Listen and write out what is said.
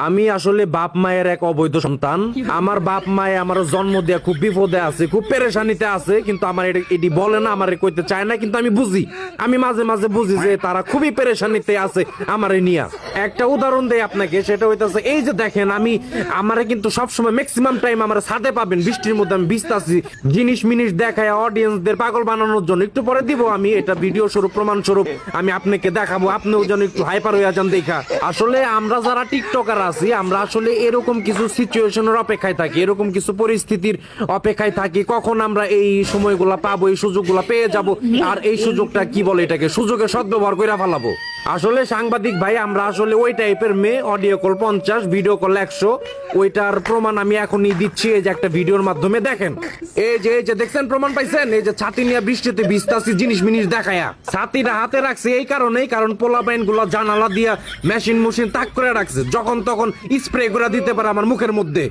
আমি আসলে বাপ মায়ের এক অবৈধ সন্তান। আমার বাপ মায়ে আমার জন্ম দেয়া খুব বিপদে আছে, খুব পেরেশানিতে আছে, কিন্তু আমার এটি বলে না, আমার কইতে চায় না, কিন্তু আমি বুঝি, আমি মাঝে মাঝে বুঝি যে তারা খুবই পেরেশানিতে আছে আমারে নিয়া। একটা উদাহরণ দেই আপনাকে, সেটা হইতাছে এই যে দেখেন, আমি আমারে কিন্তু সবসময় ম্যাক্সিমাম টাইম আমার ছাদে পাবেন, বৃষ্টির মধ্যে আমি ভিজতাছি, জিনিস মিনিস দেখায় অডিয়েন্সদের পাগল বানানোর জন্য। একটু পরে দিব আমি এটা ভিডিও স্বরূপ, প্রমাণ স্বরূপ আমি আপনাকে দেখাবো, আপনিও যেন একটু হাইপার হইয়া যান দেখা। আসলে আমরা যারা টিকটকার আছি, আমরা আসলে এরকম কিছু সিচুয়েশনের অপেক্ষায় থাকি, এরকম কিছু পরিস্থিতির অপেক্ষায় থাকি, কখন আমরা এই সময়গুলা পাবো, এই সুযোগগুলা পেয়ে যাব, আর এই সুযোগটা কি বলে, এটাকে সুযোগে সদ্ব্যবহার করে ফেলাবো। আসলে সাংবাদিক ভাই, আমরা আসলে ওই টাইপের মেয়ে, অডিও কল 50, ভিডিও কল 100, ওইটার প্রমাণ আমি এখনই দিচ্ছি। এই যে একটা ভিডিওর মাধ্যমে দেখেন, এই যে দেখছেন, প্রমাণ পাইছেন, এই যে ছাতি নিয়ে বৃষ্টিতে ভিজতাছি, জিনিস মিনিস দেখায়া ছাতিটা হাতে রাখছে এই কারণেই, কারণ পোলাপাইন গুলা জানালা দিয়া মেশিন তাক করে রাখছে, যখন তখন স্প্রে করে দিতে পারে আমার মুখের মধ্যে।